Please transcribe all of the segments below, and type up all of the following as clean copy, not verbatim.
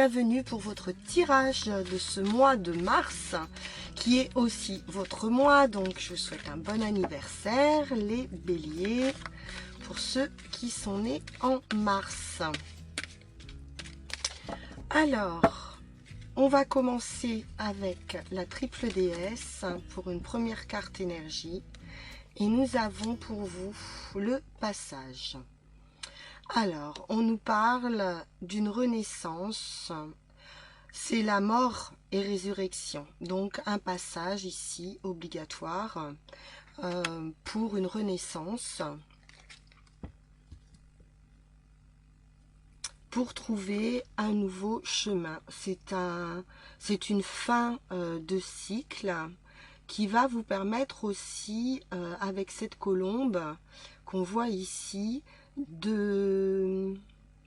bienvenue pour votre tirage de ce mois de mars qui est aussi votre mois, donc je vous souhaite un bon anniversaire les béliers pour ceux qui sont nés en mars. Alors, on va commencer avec la triple déesse pour une première carte énergie et nous avons pour vous le passage. Alors, on nous parle d'une renaissance, c'est la mort et résurrection, donc un passage ici obligatoire pour une renaissance, pour trouver un nouveau chemin. C'est une fin de cycle qui va vous permettre aussi, avec cette colombe qu'on voit ici, de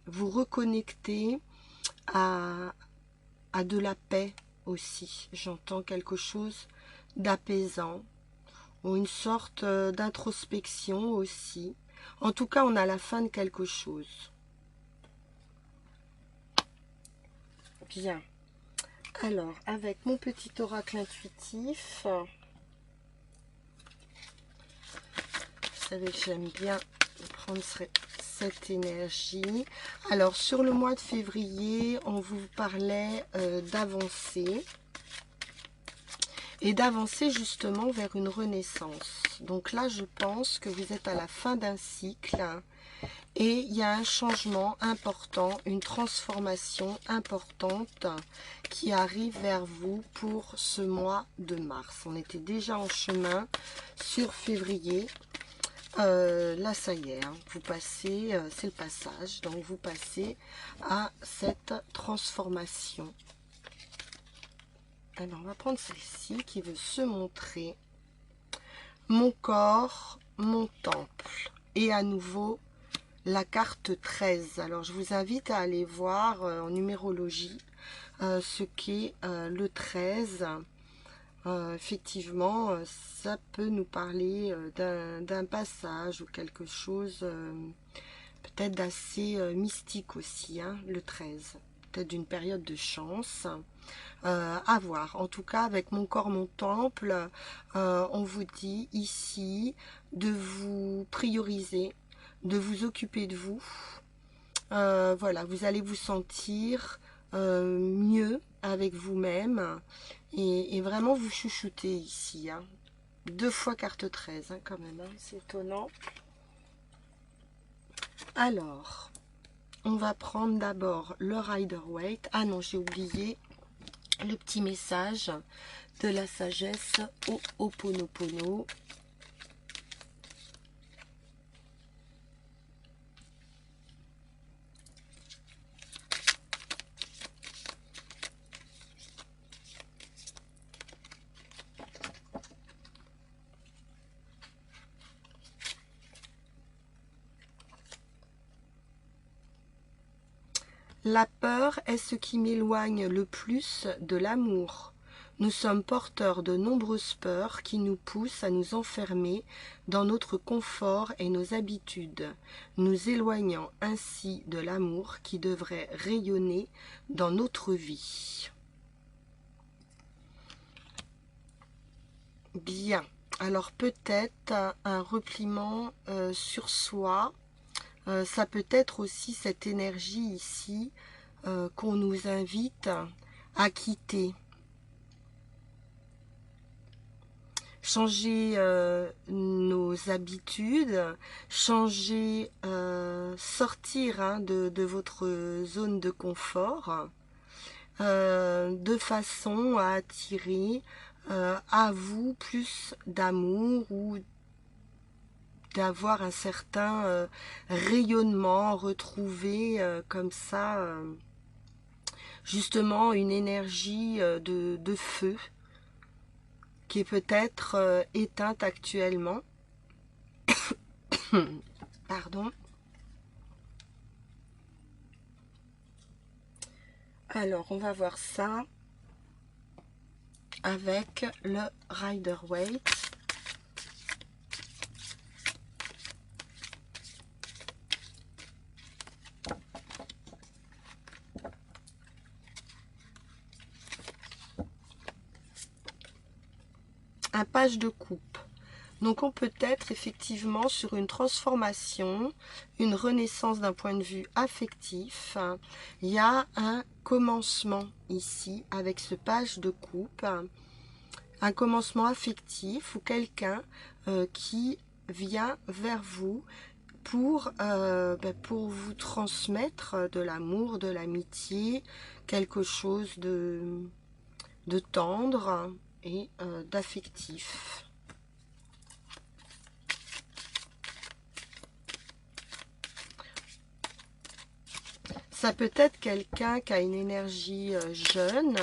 vous reconnecter à de la paix aussi. J'entends quelque chose d'apaisant ou une sorte d'introspection aussi. En tout cas, on a la fin de quelque chose. Bien. Alors, avec mon petit oracle intuitif, vous savez que j'aime bien prendre cette énergie. Alors, sur le mois de février, on vous parlait d'avancer. Et d'avancer justement vers une renaissance. Donc là, je pense que vous êtes à la fin d'un cycle. Et il y a un changement important, une transformation importante qui arrive vers vous pour ce mois de mars. On était déjà en chemin sur février. Là, ça y est, hein, vous passez, c'est le passage, donc vous passez à cette transformation. Alors, on va prendre celle-ci qui veut se montrer. Mon corps, mon temple. Et à nouveau, la carte 13. Alors, je vous invite à aller voir en numérologie ce qu'est le 13. Effectivement, ça peut nous parler d'un passage ou quelque chose peut-être d'assez mystique aussi, hein, le 13. Peut-être d'une période de chance. À voir. En tout cas, avec mon corps, mon temple, on vous dit ici de vous prioriser, de vous occuper de vous. Voilà, vous allez vous sentir mieux avec vous-même et vraiment vous chouchouter ici. Hein. 2 fois carte 13, hein, quand même, hein, c'est étonnant. Alors, on va prendre d'abord le Rider-Waite. Ah non, j'ai oublié le petit message de la sagesse au Ho'oponopono. La peur est ce qui m'éloigne le plus de l'amour. Nous sommes porteurs de nombreuses peurs qui nous poussent à nous enfermer dans notre confort et nos habitudes, nous éloignant ainsi de l'amour qui devrait rayonner dans notre vie. Bien, alors peut-être un repliement sur soi. Ça peut être aussi cette énergie ici qu'on nous invite à quitter. Changer nos habitudes, changer, sortir hein, de votre zone de confort, de façon à attirer à vous plus d'amour ou d'avoir un certain rayonnement, retrouver comme ça, justement une énergie de feu qui est peut-être éteinte actuellement. Pardon. Alors, on va voir ça avec le Rider-Waite. un page de coupe. Donc on peut être effectivement sur une transformation, une renaissance d'un point de vue affectif. Il y a un commencement ici avec ce page de coupe, un commencement affectif ou quelqu'un qui vient vers vous pour vous transmettre de l'amour, de l'amitié, quelque chose de tendre et d'affectif. Ça peut être quelqu'un qui a une énergie jeune,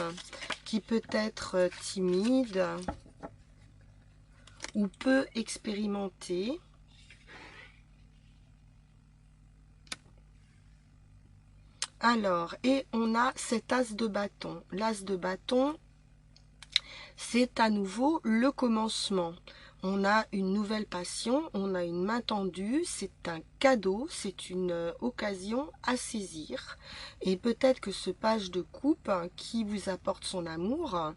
qui peut être timide ou peu expérimenté. Alors, et on a cet as de bâton. L'as de bâton, c'est à nouveau le commencement. On a une nouvelle passion, on a une main tendue, c'est un cadeau, c'est une occasion à saisir. Et peut-être que ce page de coupe qui vous apporte son amour,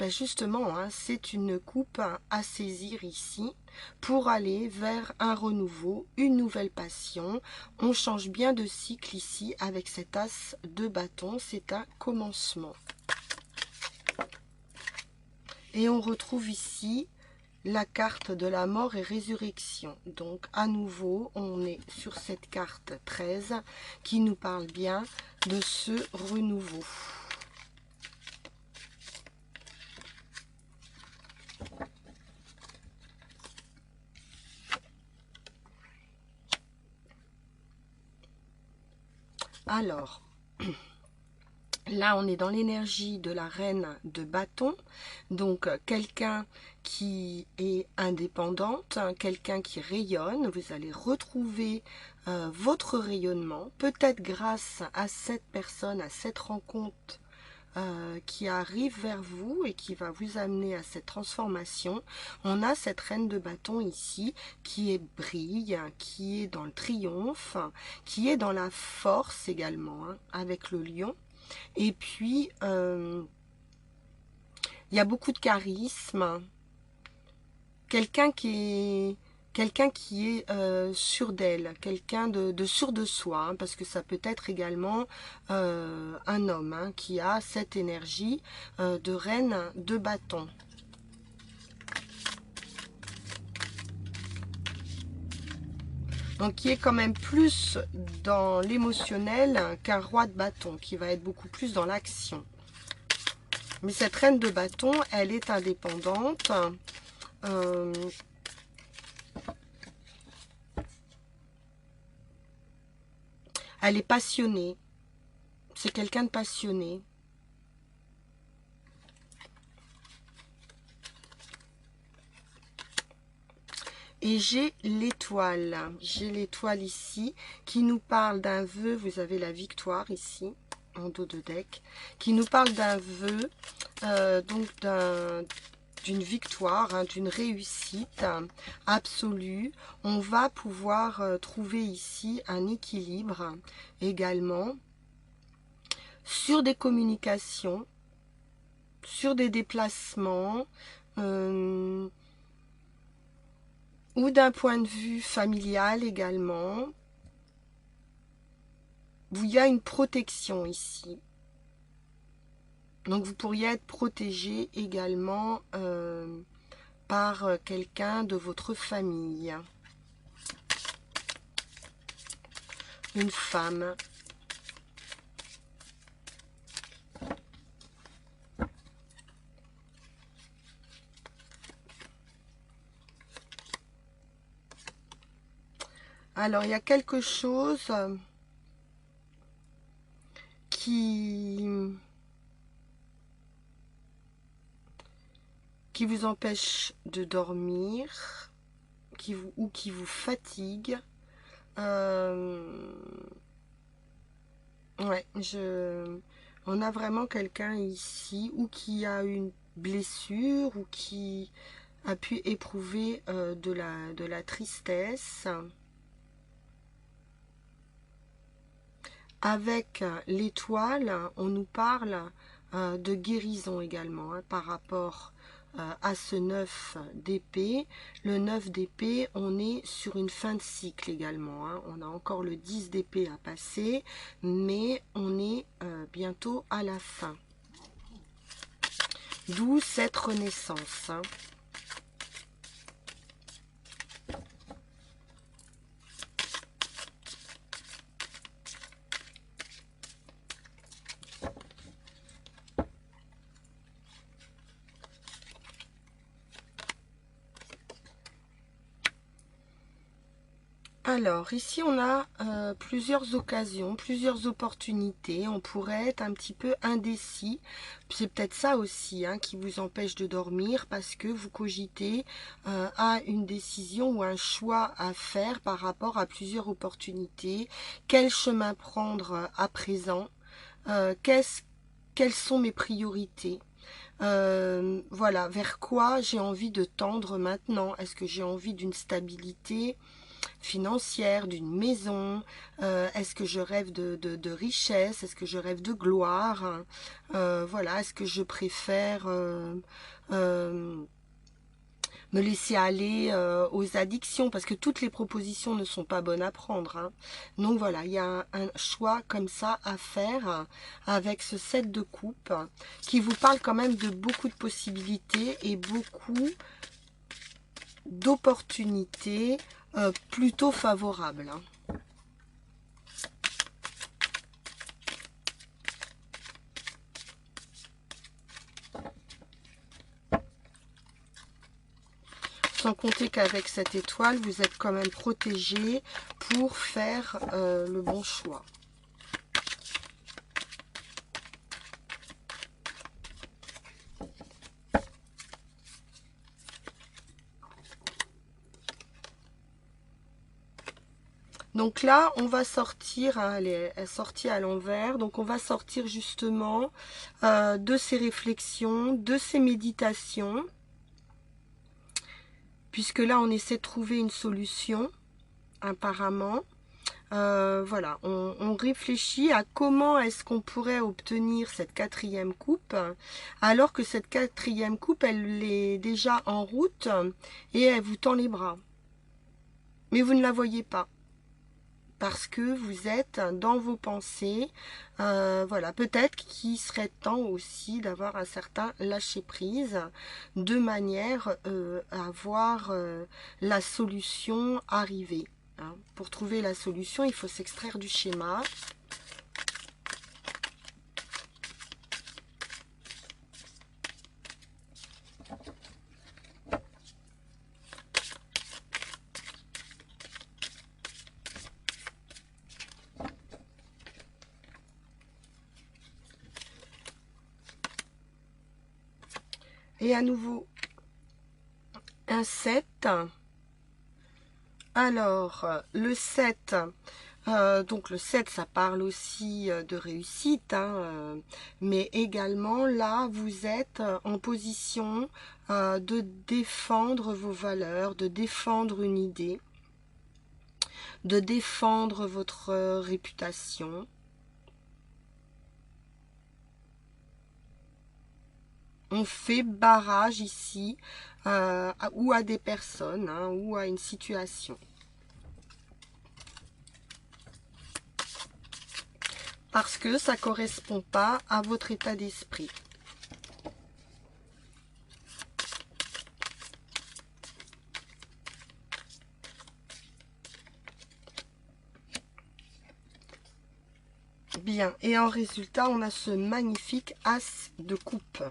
justement, c'est une coupe à saisir ici pour aller vers un renouveau, une nouvelle passion. On change bien de cycle ici avec cet as de bâton, c'est un commencement. Et on retrouve ici la carte de la mort et résurrection. Donc à nouveau, on est sur cette carte 13 qui nous parle bien de ce renouveau. Alors, là, on est dans l'énergie de la reine de bâton, donc quelqu'un qui est indépendante, quelqu'un qui rayonne. Vous allez retrouver votre rayonnement, peut-être grâce à cette personne, à cette rencontre qui arrive vers vous et qui va vous amener à cette transformation. On a cette reine de bâton ici qui brille, qui est dans le triomphe, qui est dans la force également, avec le lion. Et puis, il y a beaucoup de charisme. Quelqu'un qui est sûr d'elle, quelqu'un de sûr de soi, parce que ça peut être également un homme qui a cette énergie de reine de bâton. Donc qui est quand même plus dans l'émotionnel qu'un roi de bâton, qui va être beaucoup plus dans l'action. Mais cette reine de bâton, elle est indépendante. Elle est passionnée. C'est quelqu'un de passionné. Et j'ai l'étoile. J'ai l'étoile ici qui nous parle d'un vœu. Vous avez la victoire ici, en dos de deck. Qui nous parle d'un vœu, donc d'une victoire, d'une réussite absolue. On va pouvoir trouver ici un équilibre également sur des communications, sur des déplacements, ou d'un point de vue familial également, où il y a une protection ici. Donc vous pourriez être protégé également par quelqu'un de votre famille. Une femme. Alors, il y a quelque chose qui vous empêche de dormir, ou qui vous fatigue. Ouais, on a vraiment quelqu'un ici, ou qui a une blessure, ou qui a pu éprouver de la tristesse. Avec l'étoile, on nous parle de guérison également, par rapport à ce 9 d'épée. Le 9 d'épée, on est sur une fin de cycle également, hein. On a encore le 10 d'épée à passer, mais on est bientôt à la fin. D'où cette renaissance, hein. Alors, ici, on a plusieurs occasions, plusieurs opportunités. On pourrait être un petit peu indécis. C'est peut-être ça aussi, hein, qui vous empêche de dormir parce que vous cogitez à une décision ou un choix à faire par rapport à plusieurs opportunités. Quel chemin prendre à présent? Quelles sont mes priorités? Voilà, vers quoi j'ai envie de tendre maintenant? Est-ce que j'ai envie d'une stabilité financière, d'une maison? Est-ce que je rêve de richesse? Est-ce que je rêve de gloire? Voilà, est-ce que je préfère euh, me laisser aller aux addictions? Parce que toutes les propositions ne sont pas bonnes à prendre, hein. Donc voilà, il y a un choix comme ça à faire avec ce set de coupe qui vous parle quand même de beaucoup de possibilités et beaucoup d'opportunités plutôt favorables, hein. Sans compter qu'avec cette étoile, vous êtes quand même protégé pour faire le bon choix. Donc là, on va sortir, hein, elle est sortie à l'envers, donc on va sortir justement de ces réflexions, de ces méditations, puisque là, on essaie de trouver une solution, apparemment. Voilà, on réfléchit à comment est-ce qu'on pourrait obtenir cette quatrième coupe, alors que cette quatrième coupe, elle est déjà en route et elle vous tend les bras. Mais vous ne la voyez pas, parce que vous êtes dans vos pensées. Voilà, peut-être qu'il serait temps aussi d'avoir un certain lâcher-prise, de manière à voir la solution arriver, hein. Pour trouver la solution, il faut s'extraire du schéma. Et à nouveau, un 7. Alors, le 7, donc le 7, ça parle aussi de réussite, hein, mais également, là, vous êtes en position de défendre vos valeurs, de défendre une idée, de défendre votre réputation. On fait barrage ici, ou à des personnes, hein, ou à une situation. Parce que ça ne correspond pas à votre état d'esprit. Bien, et en résultat, on a ce magnifique as de coupe.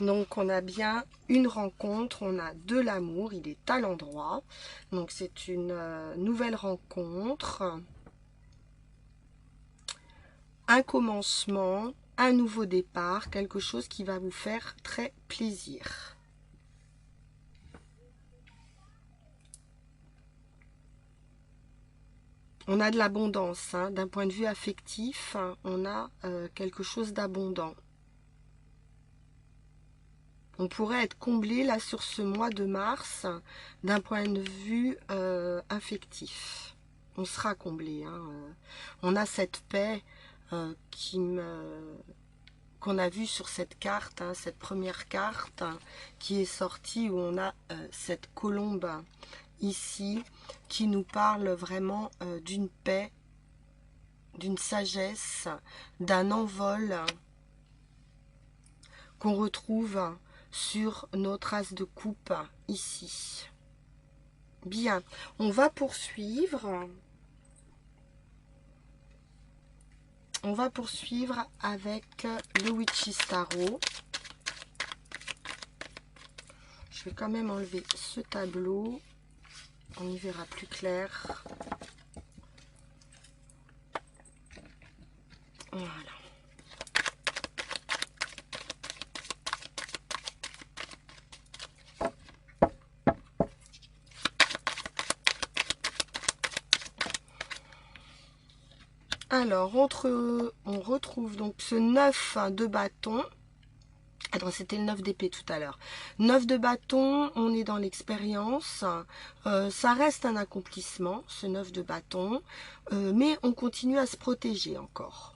Donc on a bien une rencontre, on a de l'amour, il est à l'endroit. Donc c'est une nouvelle rencontre, un commencement, un nouveau départ, quelque chose qui va vous faire très plaisir. On a de l'abondance, hein, d'un point de vue affectif, hein, on a quelque chose d'abondant. On pourrait être comblé là sur ce mois de mars d'un point de vue affectif. On sera comblé, hein. On a cette paix qui me qu'on a vu sur cette carte, hein, cette première carte qui est sortie, où on a cette colombe ici, qui nous parle vraiment d'une paix, d'une sagesse, d'un envol qu'on retrouve sur notre as de coupe ici. Bien, on va poursuivre. On va poursuivre avec le Witch's Tarot. Je vais quand même enlever ce tableau. On y verra plus clair. Voilà. Alors, on retrouve donc ce 9 de bâton. Attends, c'était le 9 d'épée tout à l'heure. 9 de bâton, on est dans l'expérience. Ça reste un accomplissement, ce 9 de bâton. Mais on continue à se protéger encore.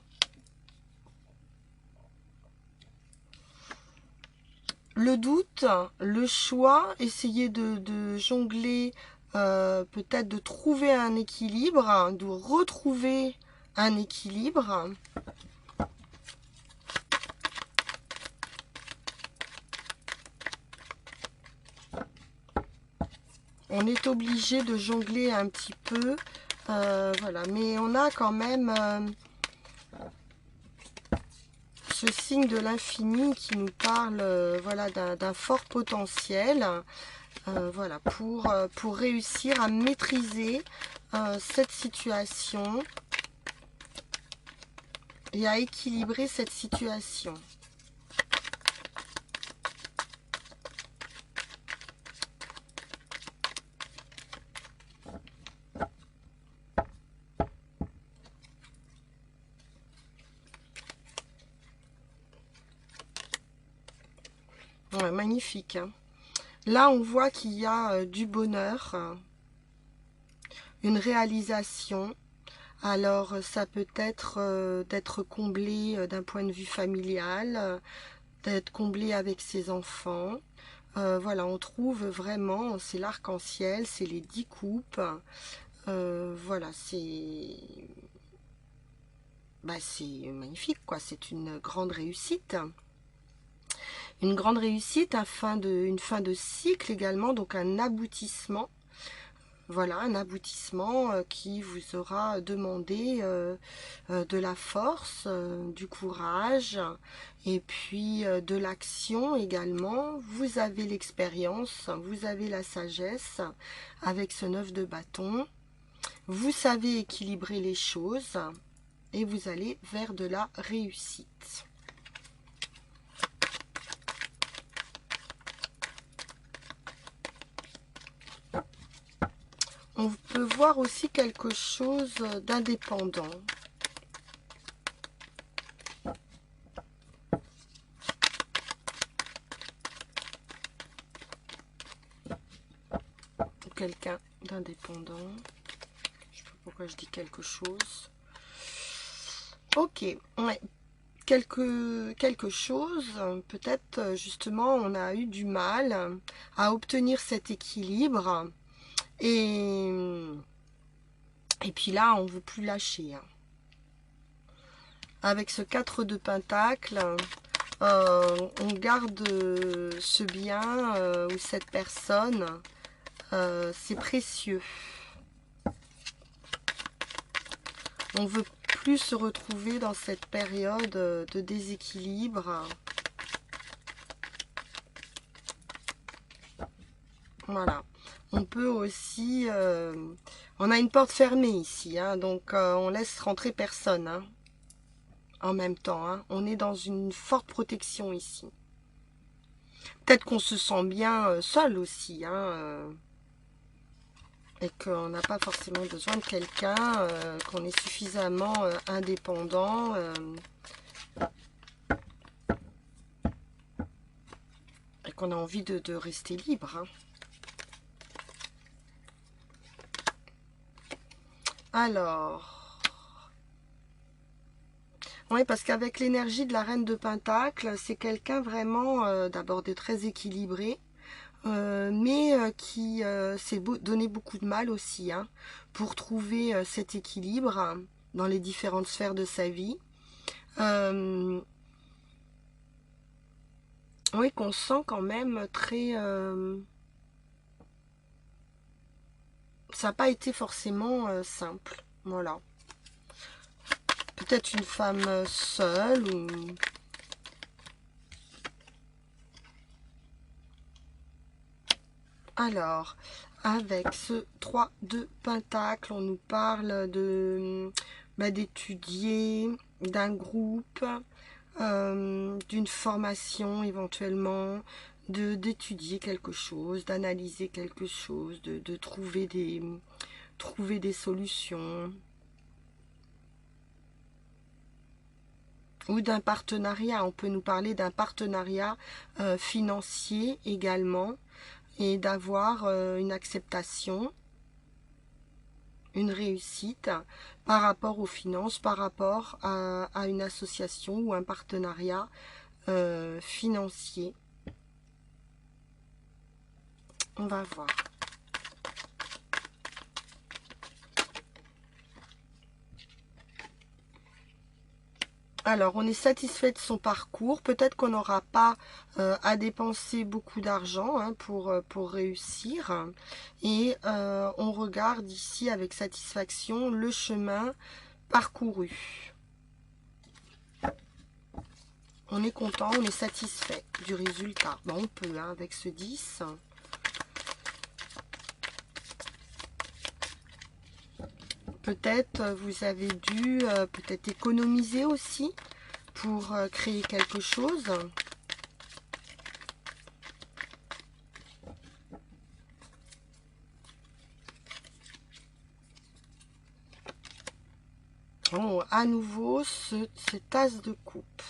Le doute, le choix, essayer de jongler, peut-être de trouver un équilibre, de retrouver un équilibre. On est obligé de jongler un petit peu, voilà, mais on a quand même ce signe de l'infini qui nous parle voilà, d'un fort potentiel, voilà, pour réussir à maîtriser cette situation et à équilibrer cette situation. Ouais, magnifique, hein. Là, on voit qu'il y a du bonheur, une réalisation. Alors, ça peut être d'être comblé d'un point de vue familial, d'être comblé avec ses enfants. Voilà, on trouve vraiment, c'est l'arc-en-ciel, c'est les 10 coupes. Voilà, c'est magnifique, quoi. C'est une grande réussite. Une grande réussite, une fin de cycle également, donc un aboutissement. Voilà, un aboutissement qui vous aura demandé de la force, du courage et puis de l'action également. Vous avez l'expérience, vous avez la sagesse avec ce 9 de bâton. Vous savez équilibrer les choses et vous allez vers de la réussite. On peut voir aussi quelque chose d'indépendant. Quelqu'un d'indépendant. Je sais pas pourquoi je dis quelque chose. Ok, ouais. Quelque chose, peut-être justement on a eu du mal à obtenir cet équilibre. Et puis là, on ne veut plus lâcher. Avec ce 4 de pentacle, on garde ce bien ou cette personne. C'est précieux. On veut plus se retrouver dans cette période de déséquilibre. Voilà. On peut aussi... on a une porte fermée ici, hein, donc on laisse rentrer personne hein, en même temps. Hein. On est dans une forte protection ici. Peut-être qu'on se sent bien seul aussi, hein, et qu'on n'a pas forcément besoin de quelqu'un, qu'on est suffisamment indépendant. Et qu'on a envie de rester libre. Hein. Alors, Oui, parce qu'avec l'énergie de la reine de Pentacle, c'est quelqu'un vraiment, d'abord de très équilibré, mais qui s'est donné beaucoup de mal aussi, hein, pour trouver cet équilibre dans les différentes sphères de sa vie. Oui, qu'on sent quand même très... ça n'a pas été forcément simple. Voilà. Peut-être une femme seule ou... Alors, avec ce 3 de Pentacle, on nous parle de d'étudier, d'un groupe, d'une formation éventuellement, d'étudier quelque chose, d'analyser quelque chose, de trouver des solutions. Ou d'un partenariat, on peut nous parler d'un partenariat financier également, et d'avoir une acceptation, une réussite par rapport aux finances, par rapport à une association ou un partenariat financier. On va voir. Alors, on est satisfait de son parcours. Peut-être qu'on n'aura pas à dépenser beaucoup d'argent, hein, pour réussir. Et on regarde ici avec satisfaction le chemin parcouru. On est content, on est satisfait du résultat. Bon, on peut, hein, avec ce 10. Peut-être vous avez dû peut-être économiser aussi pour créer quelque chose. Bon, à nouveau, cette as de coupe.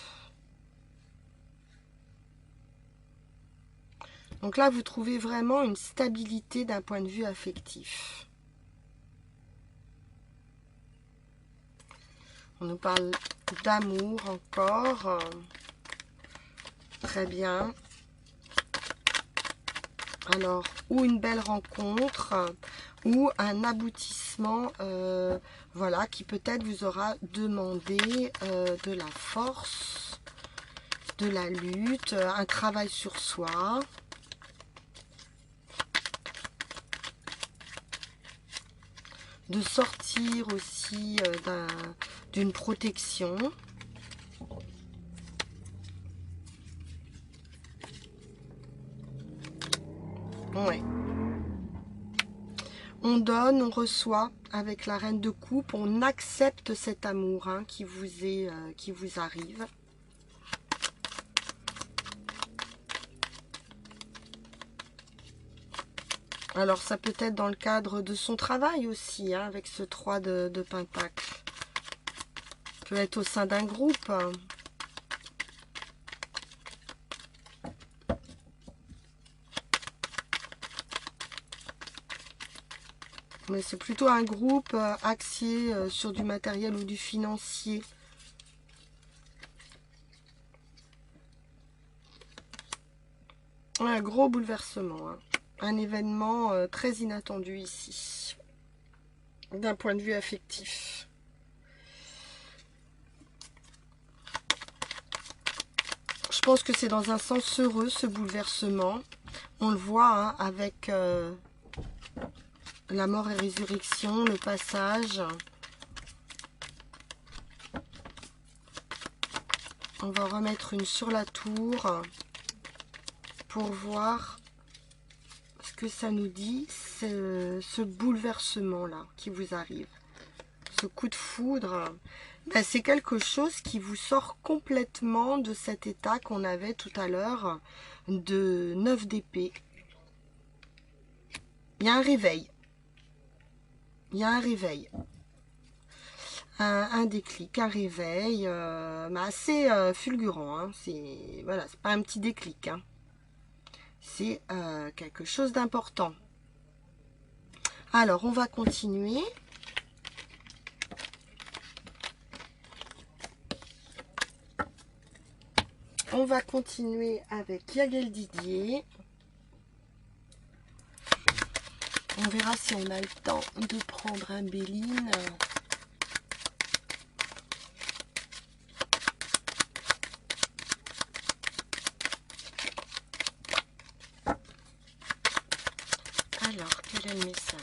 Donc là, vous trouvez vraiment une stabilité d'un point de vue affectif. On nous parle d'amour encore. Très bien. Alors, ou une belle rencontre, ou un aboutissement, voilà, qui peut-être vous aura demandé de la force, de la lutte, un travail sur soi. De sortir aussi d'une protection. Ouais. On donne, on reçoit avec la reine de coupe, on accepte cet amour, hein, qui vous arrive. Alors ça peut être dans le cadre de son travail aussi, hein, avec ce 3 de Pentacle. Peut être au sein d'un groupe. Hein. Mais c'est plutôt un groupe axé sur du matériel ou du financier. Un gros bouleversement. Hein. Un événement très inattendu ici. D'un point de vue affectif. Je pense que c'est dans un sens heureux ce bouleversement. On le voit, hein, avec la mort et résurrection, le passage. On va remettre une sur la tour pour voir ce que ça nous dit, ce bouleversement-là qui vous arrive. Ce coup de foudre, ben, c'est quelque chose qui vous sort complètement de cet état qu'on avait tout à l'heure de 9 d'épée. Il y a un réveil. Il y a un réveil. Un déclic, un réveil, mais assez fulgurant. Hein. C'est voilà, c'est pas un petit déclic. Hein. C'est quelque chose d'important. Alors, on va continuer. on va continuer avec Yael Didier. On verra si on a le temps de prendre un Béline. Alors, quel est le message?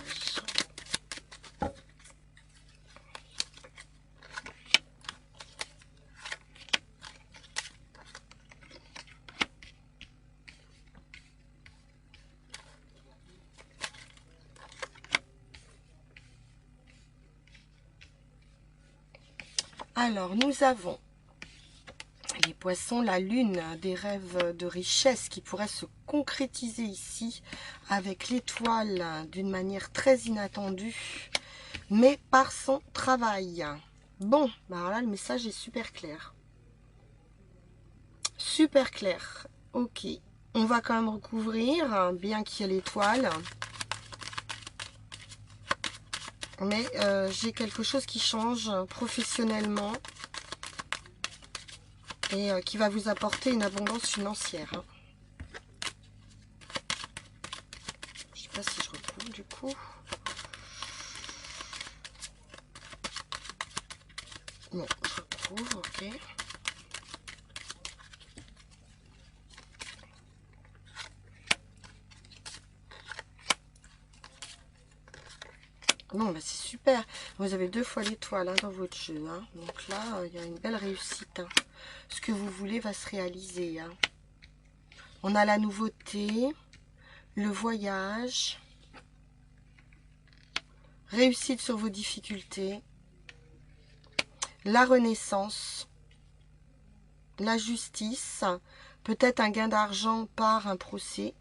Alors, nous avons les poissons, la lune, des rêves de richesse qui pourraient se concrétiser ici avec l'étoile d'une manière très inattendue, mais par son travail. Bon, bah alors là, le message est super clair. Super clair. Ok. On va quand même recouvrir, bien qu'il y ait l'étoile. Mais j'ai quelque chose qui change professionnellement et qui va vous apporter une abondance financière. Je sais pas si je recouvre du coup. Non, je recouvre, ok. Non, bah c'est super. Vous avez 2 fois l'étoile dans votre jeu. Donc là, il y a une belle réussite. Ce que vous voulez va se réaliser. On a la nouveauté, le voyage, réussite sur vos difficultés, la renaissance, la justice, peut-être un gain d'argent par un procès,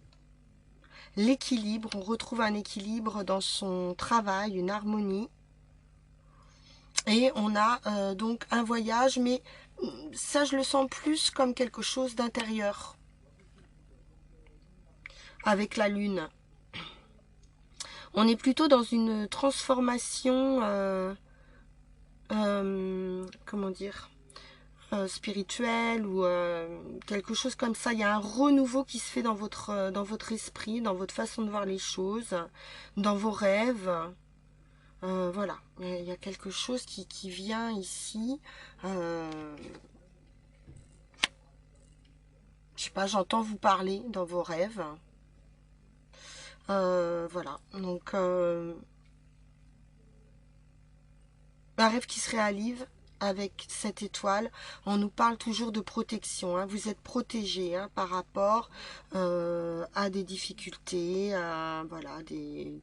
l'équilibre, on retrouve un équilibre dans son travail, une harmonie. Et on a donc un voyage, mais ça je le sens plus comme quelque chose d'intérieur. Avec la lune. On est plutôt dans une transformation, comment dire, spirituelle ou quelque chose comme ça. Il y a un renouveau qui se fait dans votre esprit, dans votre façon de voir les choses, dans vos rêves. Voilà, il y a quelque chose qui vient ici. Je sais pas, j'entends vous parler dans vos rêves. Voilà, donc un rêve qui se réalise avec cette étoile. On nous parle toujours de protection. Vous êtes protégé par rapport à des difficultés, à voilà, des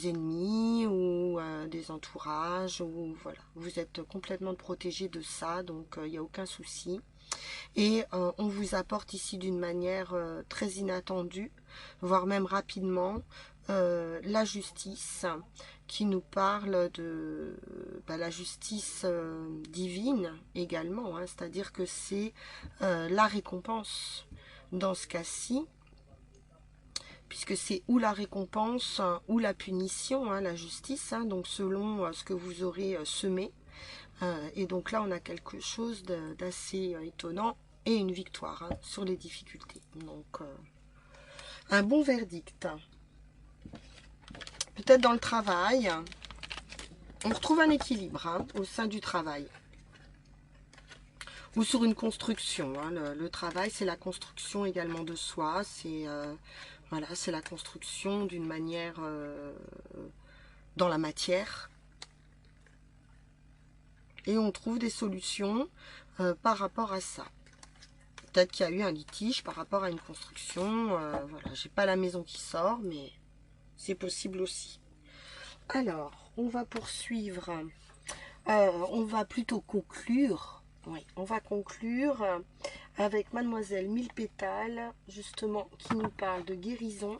ennemis ou des entourages. Ou, voilà. Vous êtes complètement protégé de ça, donc il n'y a aucun souci. Et on vous apporte ici d'une manière très inattendue, voire même rapidement, la justice qui nous parle de la justice divine également, c'est-à-dire que c'est la récompense dans ce cas-ci, puisque c'est ou la récompense ou la punition, la justice, donc selon ce que vous aurez semé. Et donc là, on a quelque chose d'assez étonnant et une victoire sur les difficultés. Donc, un bon verdict. Peut-être dans le travail, on retrouve un équilibre au sein du travail. Ou sur une construction. Le travail, c'est la construction également de soi. C'est voilà, c'est la construction d'une manière dans la matière. Et on trouve des solutions par rapport à ça. Peut-être qu'il y a eu un litige par rapport à une construction. Voilà, j'ai pas la maison qui sort, mais c'est possible aussi. Alors, on va poursuivre. On va plutôt conclure. Oui, on va conclure avec Mademoiselle Mille Pétales, justement, qui nous parle de guérison.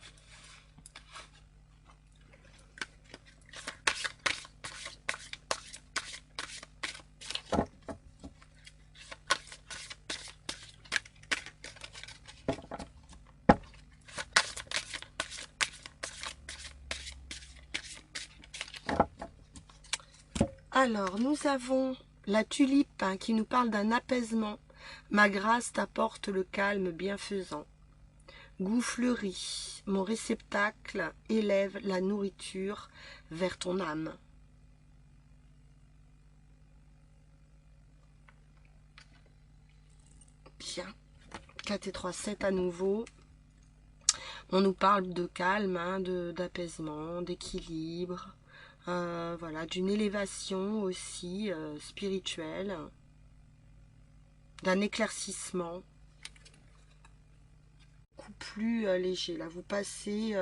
Alors, nous avons la tulipe qui nous parle d'un apaisement, Ma grâce t'apporte le calme bienfaisant. Goût fleuri, mon réceptacle élève la nourriture vers ton âme. Bien. 4 et 3, 7 à nouveau. On nous parle de calme, hein, d'apaisement, d'équilibre, voilà, d'une élévation aussi spirituelle, d'un éclaircissement beaucoup plus léger. Là, vous passez,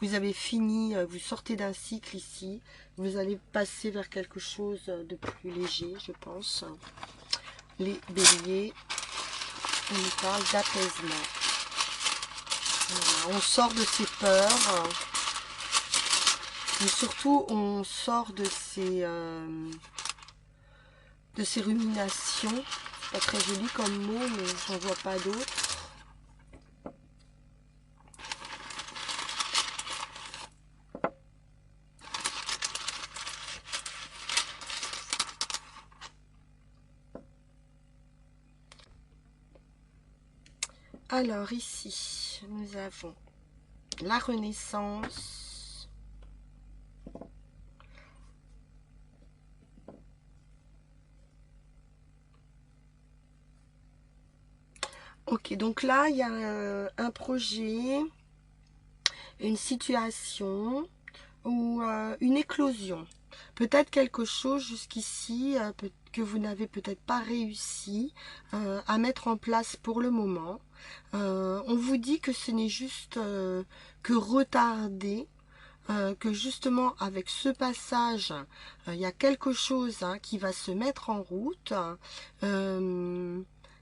vous avez fini, vous sortez d'un cycle ici, vous allez passer vers quelque chose de plus léger, je pense. Les béliers, on nous parle d'apaisement. Voilà, on sort de ses peurs, mais surtout on sort de ces ruminations. C'est pas très joli comme mot, mais j'en vois pas d'autres. Alors ici, nous avons la Renaissance, ok, donc là il y a un projet, une situation ou une éclosion, peut-être quelque chose jusqu'ici que vous n'avez peut-être pas réussi à mettre en place pour le moment. On vous dit que ce n'est juste que retardé, que justement avec ce passage, il y a quelque chose qui va se mettre en route.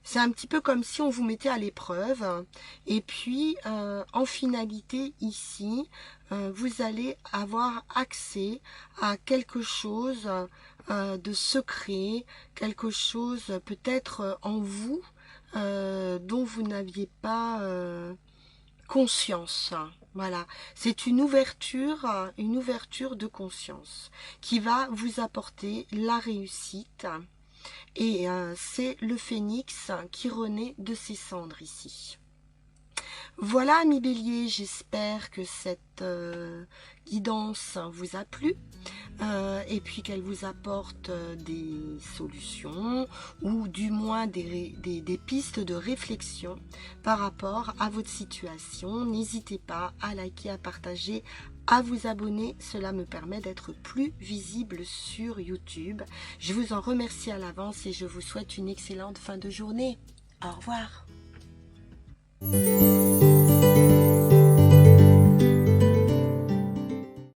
C'est un petit peu comme si on vous mettait à l'épreuve. Et puis, en finalité, ici, vous allez avoir accès à quelque chose de secret, quelque chose peut-être en vous, dont vous n'aviez pas conscience. Voilà, c'est une ouverture de conscience qui va vous apporter la réussite. Et c'est le phénix qui renaît de ses cendres ici. Voilà, amis béliers, j'espère que cette guidance vous a plu et puis qu'elle vous apporte des solutions ou du moins des pistes de réflexion par rapport à votre situation. N'hésitez pas à liker, à partager, à vous abonner. Cela me permet d'être plus visible sur YouTube. Je vous en remercie à l'avance et je vous souhaite une excellente fin de journée. Au revoir.